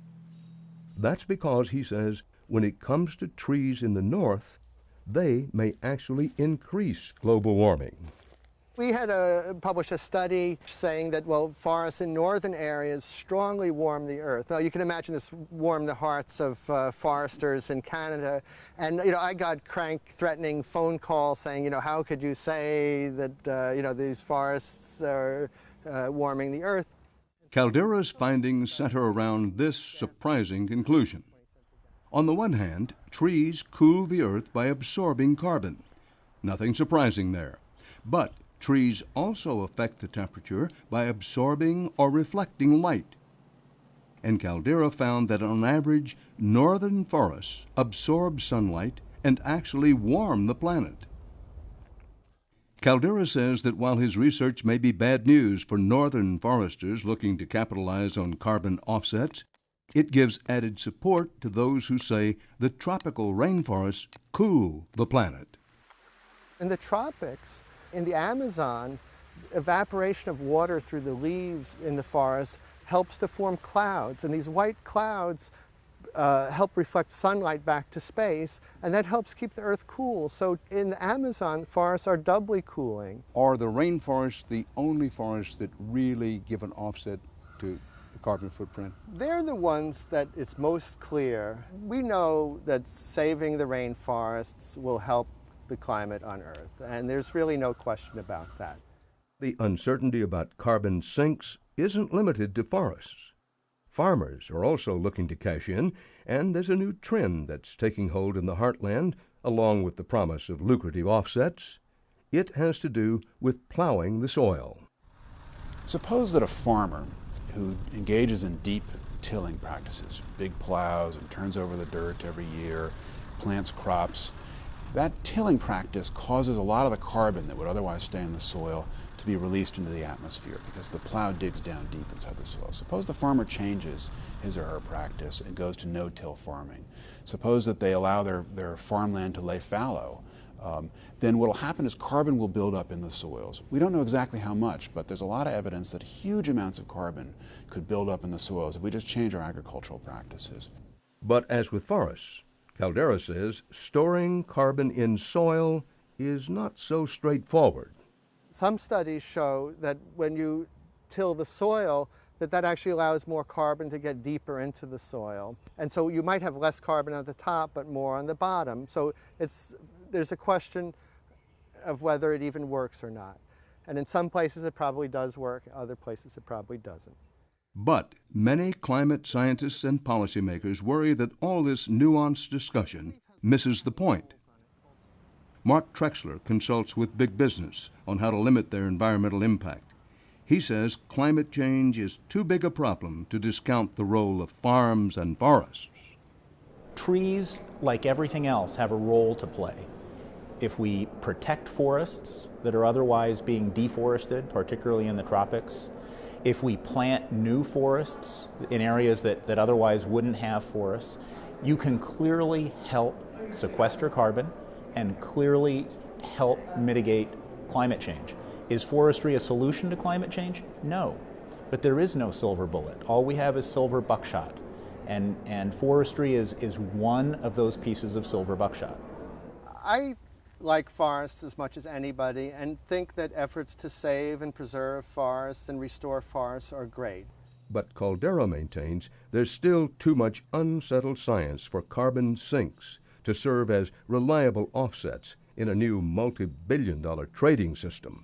That's because, he says, when it comes to trees in the north, they may actually increase global warming. We had published a study saying that, well, forests in northern areas strongly warm the earth. Now, you can imagine this warmed the hearts of foresters in Canada. And, I got threatening phone calls saying, how could you say that, these forests are warming the earth? Caldera's findings center around this surprising conclusion. On the one hand, trees cool the earth by absorbing carbon. Nothing surprising there. But trees also affect the temperature by absorbing or reflecting light. And Caldera found that on average, northern forests absorb sunlight and actually warm the planet. Caldera says that while his research may be bad news for northern foresters looking to capitalize on carbon offsets, it gives added support to those who say the tropical rainforests cool the planet. In the tropics, in the Amazon, evaporation of water through the leaves in the forest helps to form clouds, and these white clouds help reflect sunlight back to space, and that helps keep the earth cool. So in the Amazon, forests are doubly cooling. Are the rainforests the only forests that really give an offset to the carbon footprint? They're the ones that it's most clear. We know that saving the rainforests will help the climate on Earth, and there's really no question about that. The uncertainty about carbon sinks isn't limited to forests. Farmers are also looking to cash in, and there's a new trend that's taking hold in the heartland, along with the promise of lucrative offsets. It has to do with plowing the soil. Suppose that a farmer who engages in deep tilling practices, big plows and turns over the dirt every year, plants crops, that tilling practice causes a lot of the carbon that would otherwise stay in the soil to be released into the atmosphere because the plow digs down deep inside the soil. Suppose the farmer changes his or her practice and goes to no-till farming. Suppose that they allow their farmland to lay fallow. Then what will happen is carbon will build up in the soils. We don't know exactly how much, but there's a lot of evidence that huge amounts of carbon could build up in the soils if we just change our agricultural practices. But as with forests, Caldera says storing carbon in soil is not so straightforward. Some studies show that when you till the soil, that actually allows more carbon to get deeper into the soil. And so you might have less carbon at the top, but more on the bottom. So there's a question of whether it even works or not. And in some places it probably does work, other places it probably doesn't. But many climate scientists and policymakers worry that all this nuanced discussion misses the point. Mark Trexler consults with big business on how to limit their environmental impact. He says climate change is too big a problem to discount the role of farms and forests. Trees, like everything else, have a role to play. If we protect forests that are otherwise being deforested, particularly in the tropics, if we plant new forests in areas that otherwise wouldn't have forests, you can clearly help sequester carbon and clearly help mitigate climate change. Is forestry a solution to climate change? No, but there is no silver bullet. All we have is silver buckshot, and forestry is one of those pieces of silver buckshot. I like forests as much as anybody and think that efforts to save and preserve forests and restore forests are great. But Caldera maintains there's still too much unsettled science for carbon sinks to serve as reliable offsets in a new multi-billion-dollar trading system.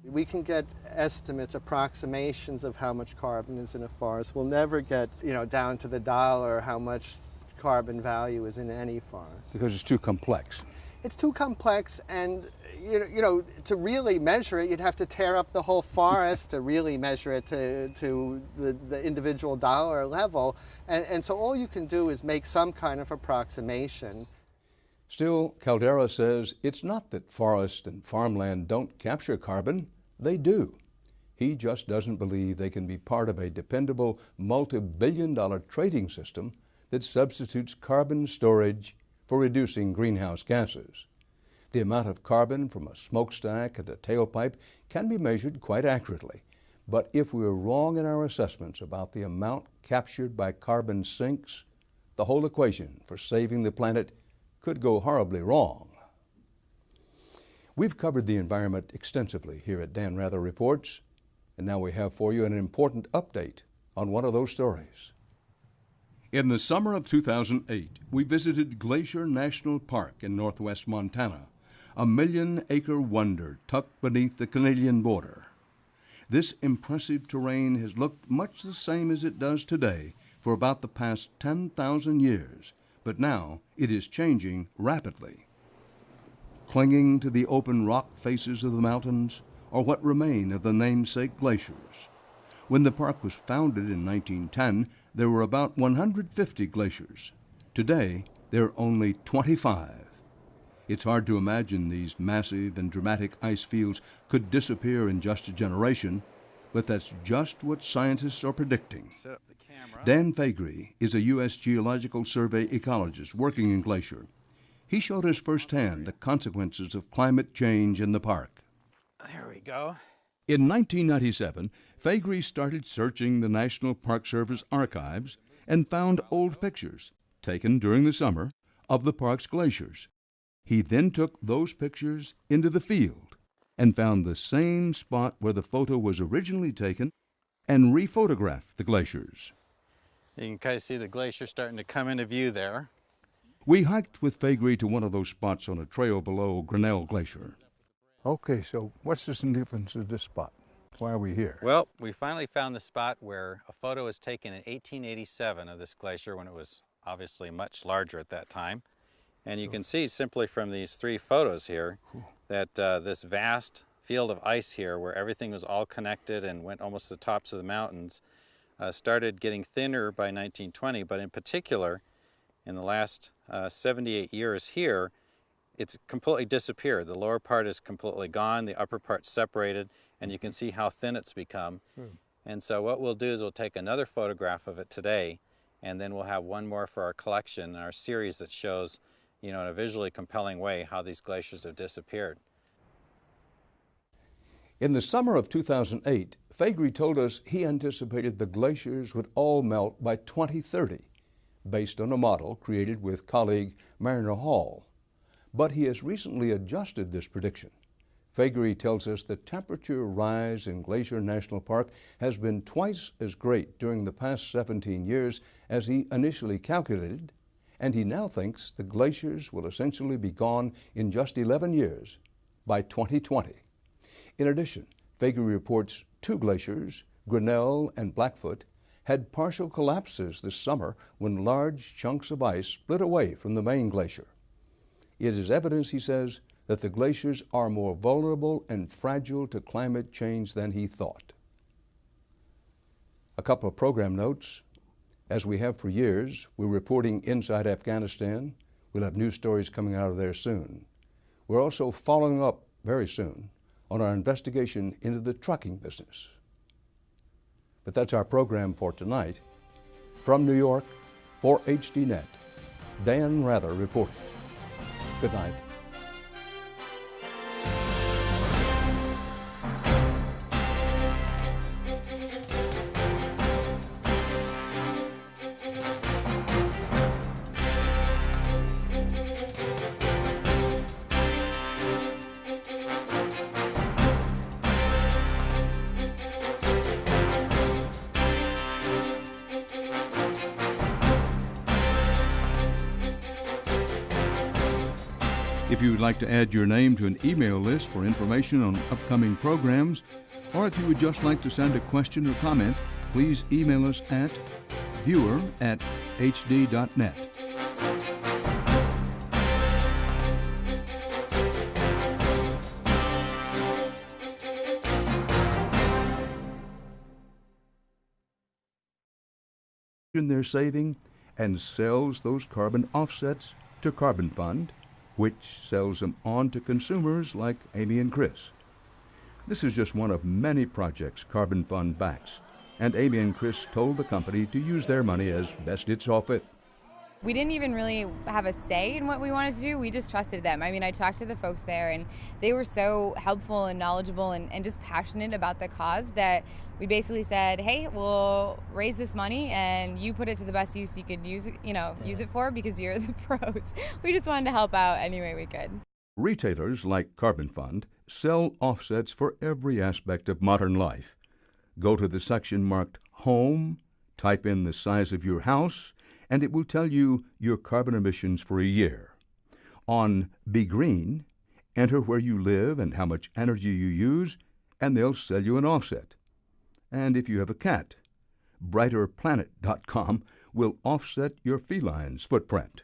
We can get estimates, approximations of how much carbon is in a forest. We'll never get, down to the dollar how much carbon value is in any forest. Because it's too complex. It's too complex, and to really measure it, you'd have to tear up the whole forest to really measure it to the individual dollar level. And so all you can do is make some kind of approximation. Still, Caldera says it's not that forest and farmland don't capture carbon. They do. He just doesn't believe they can be part of a dependable multi-billion-dollar trading system that substitutes carbon storage for reducing greenhouse gases. The amount of carbon from a smokestack and a tailpipe can be measured quite accurately, but if we're wrong in our assessments about the amount captured by carbon sinks, the whole equation for saving the planet could go horribly wrong. We've covered the environment extensively here at Dan Rather Reports, and now we have for you an important update on one of those stories. In the summer of 2008, we visited Glacier National Park in northwest Montana, a million-acre wonder tucked beneath the Canadian border. This impressive terrain has looked much the same as it does today for about the past 10,000 years, but now it is changing rapidly. Clinging to the open rock faces of the mountains are what remain of the namesake glaciers. When the park was founded in 1910, there were about 150 glaciers. Today, there are only 25. It's hard to imagine these massive and dramatic ice fields could disappear in just a generation, but that's just what scientists are predicting. Dan Faegre is a U.S. Geological Survey ecologist working in Glacier. He showed us firsthand the consequences of climate change in the park. There we go. In 1997, Faegre started searching the National Park Service archives and found old pictures, taken during the summer, of the park's glaciers. He then took those pictures into the field and found the same spot where the photo was originally taken and rephotographed the glaciers. You can kind of see the glacier starting to come into view there. We hiked with Faegre to one of those spots on a trail below Grinnell Glacier. Okay, so what's the significance of this spot? Why are we here? Well, we finally found the spot where a photo was taken in 1887 of this glacier when it was obviously much larger at that time. And you can see simply from these three photos here that this vast field of ice here where everything was all connected and went almost to the tops of the mountains started getting thinner by 1920, but in particular, in the last 78 years here, it's completely disappeared. The lower part is completely gone, the upper part's separated, and you can see how thin it's become. And so what we'll do is we'll take another photograph of it today, and then we'll have one more for our collection, our series that shows, you know, in a visually compelling way how these glaciers have disappeared. In the summer of 2008, Faegre told us he anticipated the glaciers would all melt by 2030, based on a model created with colleague Mariner Hall. But he has recently adjusted this prediction. Faegre tells us the temperature rise in Glacier National Park has been twice as great during the past 17 years as he initially calculated, and he now thinks the glaciers will essentially be gone in just 11 years, by 2020. In addition, Faegre reports two glaciers, Grinnell and Blackfoot, had partial collapses this summer when large chunks of ice split away from the main glacier. It is evidence, he says, that the glaciers are more vulnerable and fragile to climate change than he thought. A couple of program notes. As we have for years, we're reporting inside Afghanistan. We'll have news stories coming out of there soon. We're also following up very soon on our investigation into the trucking business. But that's our program for tonight. From New York, for HDNet, Dan Rather reporting. Good night. If you would like to add your name to an email list for information on upcoming programs, or if you would just like to send a question or comment, please email us at viewer@hd.net. They're saving and sells those carbon offsets to Carbon Fund, which sells them on to consumers like Amy and Chris. This is just one of many projects Carbon Fund backs, and Amy and Chris told the company to use their money as best it saw fit. We didn't even really have a say in what we wanted to do. We just trusted them. I mean, I talked to the folks there, and they were so helpful and knowledgeable and just passionate about the cause that we basically said, hey, we'll raise this money and you put it to the best use you could use it for, because you're the pros. We just wanted to help out any way we could. Retailers like Carbon Fund sell offsets for every aspect of modern life. Go to the section marked Home, type in the size of your house, and it will tell you your carbon emissions for a year. On Be Green, enter where you live and how much energy you use, and they'll sell you an offset. And if you have a cat, brighterplanet.com will offset your feline's footprint.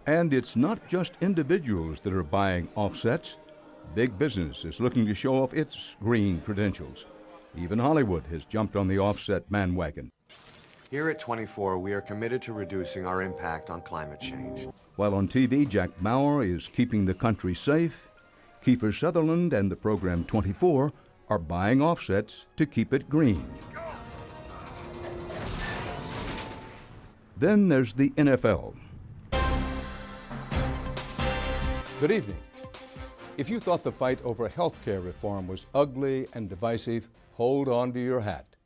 And it's not just individuals that are buying offsets. Big business is looking to show off its green credentials. Even Hollywood has jumped on the offset bandwagon. Here at 24, we are committed to reducing our impact on climate change. While on TV, Jack Bauer is keeping the country safe, Kiefer Sutherland and the program 24 are buying offsets to keep it green. Then there's the NFL. Good evening. If you thought the fight over health care reform was ugly and divisive, hold on to your hat.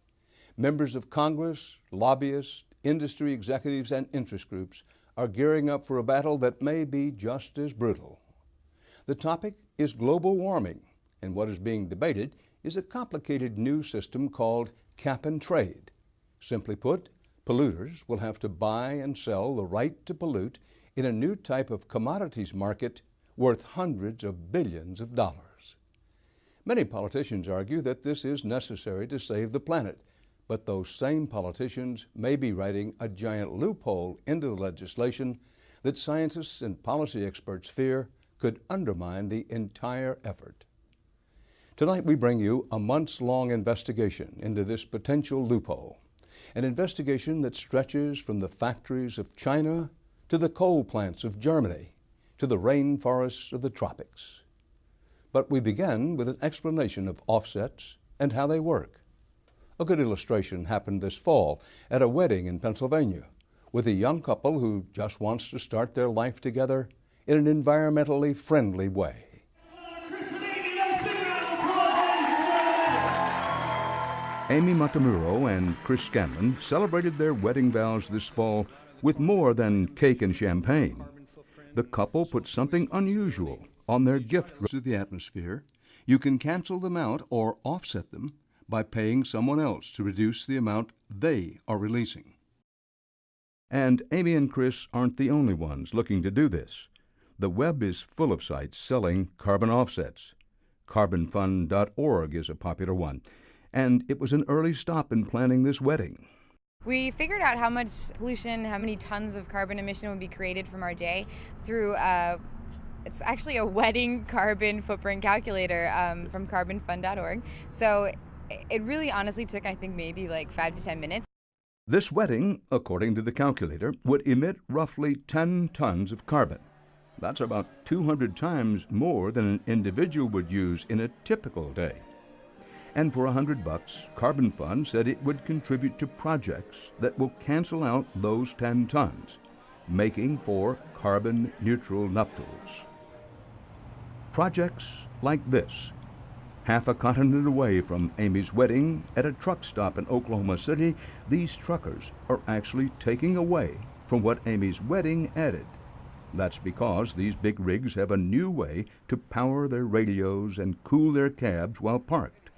Members of Congress, lobbyists, industry executives, and interest groups are gearing up for a battle that may be just as brutal. The topic is global warming, and what is being debated is a complicated new system called cap and trade. Simply put, polluters will have to buy and sell the right to pollute in a new type of commodities market worth hundreds of billions of dollars. Many politicians argue that this is necessary to save the planet, but those same politicians may be writing a giant loophole into the legislation that scientists and policy experts fear could undermine the entire effort. Tonight we bring you a months-long investigation into this potential loophole, an investigation that stretches from the factories of China to the coal plants of Germany to the rainforests of the tropics. But we begin with an explanation of offsets and how they work. A good illustration happened this fall at a wedding in Pennsylvania with a young couple who just wants to start their life together in an environmentally friendly way. Amy Matamuro and Chris Scanlon celebrated their wedding vows this fall with more than cake and champagne. The couple put something unusual on their gift to the atmosphere. You can cancel them out or offset them by paying someone else to reduce the amount they are releasing. And Amy and Chris aren't the only ones looking to do this. The web is full of sites selling carbon offsets. Carbonfund.org is a popular one, and it was an early stop in planning this wedding. We figured out how much pollution, how many tons of carbon emission would be created from our day through it's actually a wedding carbon footprint calculator from carbonfund.org. So it really honestly took, I think, maybe like 5 to 10 minutes. This wedding, according to the calculator, would emit roughly 10 tons of carbon. That's about 200 times more than an individual would use in a typical day. And for $100, Carbon Fund said it would contribute to projects that will cancel out those 10 tons, making for carbon-neutral nuptials. Projects like this. Half a continent away from Amy's wedding, at a truck stop in Oklahoma City, these truckers are actually taking away from what Amy's wedding added. That's because these big rigs have a new way to power their radios and cool their cabs while parked.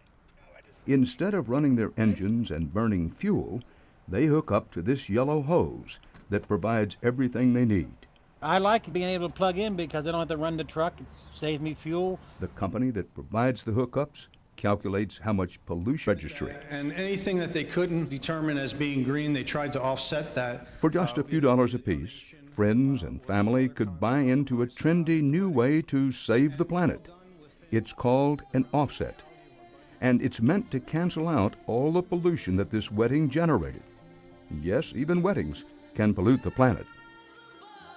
Instead of running their engines and burning fuel, they hook up to this yellow hose that provides everything they need. I like being able to plug in because I don't have to run the truck. It saves me fuel. The company that provides the hookups calculates how much pollution registry. And anything that they couldn't determine as being green, they tried to offset that. For just a few dollars apiece, friends and family could buy into a trendy new way to save the planet. It's called an offset, and it's meant to cancel out all the pollution that this wedding generated. Yes, even weddings can pollute the planet.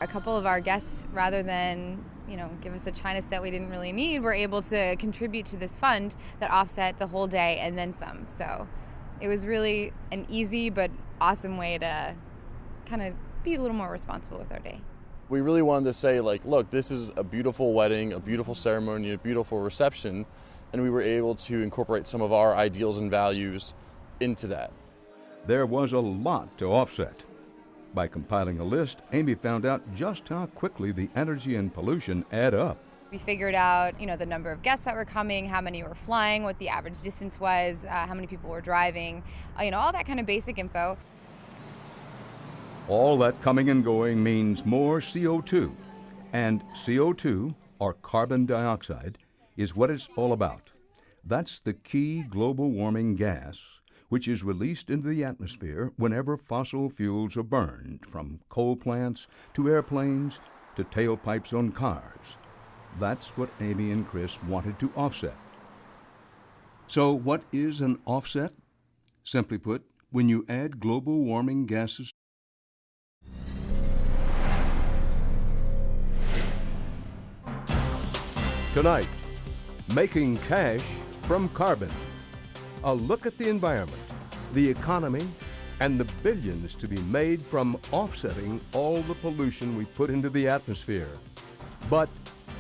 A couple of our guests, rather than, give us a China set we didn't really need, were able to contribute to this fund that offset the whole day and then some. So it was really an easy but awesome way to kind of be a little more responsible with our day. We really wanted to say, look, this is a beautiful wedding, a beautiful ceremony, a beautiful reception, and we were able to incorporate some of our ideals and values into that. There was a lot to offset. By compiling a list, Amy found out just how quickly the energy and pollution add up. We figured out, the number of guests that were coming, how many were flying, what the average distance was, how many people were driving, all that kind of basic info. All that coming and going means more CO2. And CO2, or carbon dioxide, is what it's all about. That's the key global warming gas, which is released into the atmosphere whenever fossil fuels are burned, from coal plants to airplanes to tailpipes on cars. That's what Amy and Chris wanted to offset. So what is an offset? Simply put, when you add global warming gases. Tonight, making cash from carbon. A look at the environment, the economy, and the billions to be made from offsetting all the pollution we put into the atmosphere. But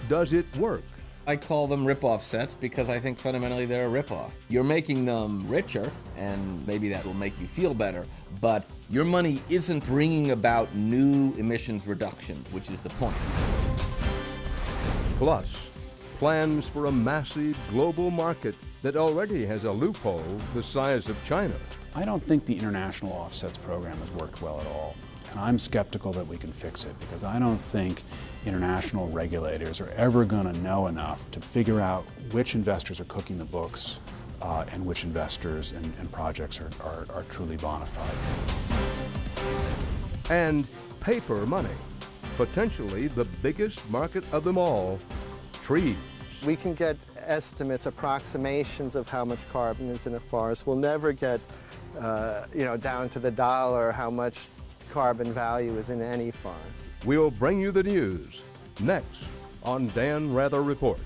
does it work? I call them rip-off sets because I think fundamentally they're a rip-off. You're making them richer, and maybe that will make you feel better, but your money isn't bringing about new emissions reduction, which is the point. Plus, plans for a massive global market that already has a loophole the size of China. I don't think the international offsets program has worked well at all. And I'm skeptical that we can fix it because I don't think international regulators are ever going to know enough to figure out which investors are cooking the books and which investors and projects are truly bona fide. And paper money, potentially the biggest market of them all, trees. We can get estimates, approximations of how much carbon is in a forest. We'll never get, down to the dollar how much carbon value is in any forest. We'll bring you the news next on Dan Rather Reports.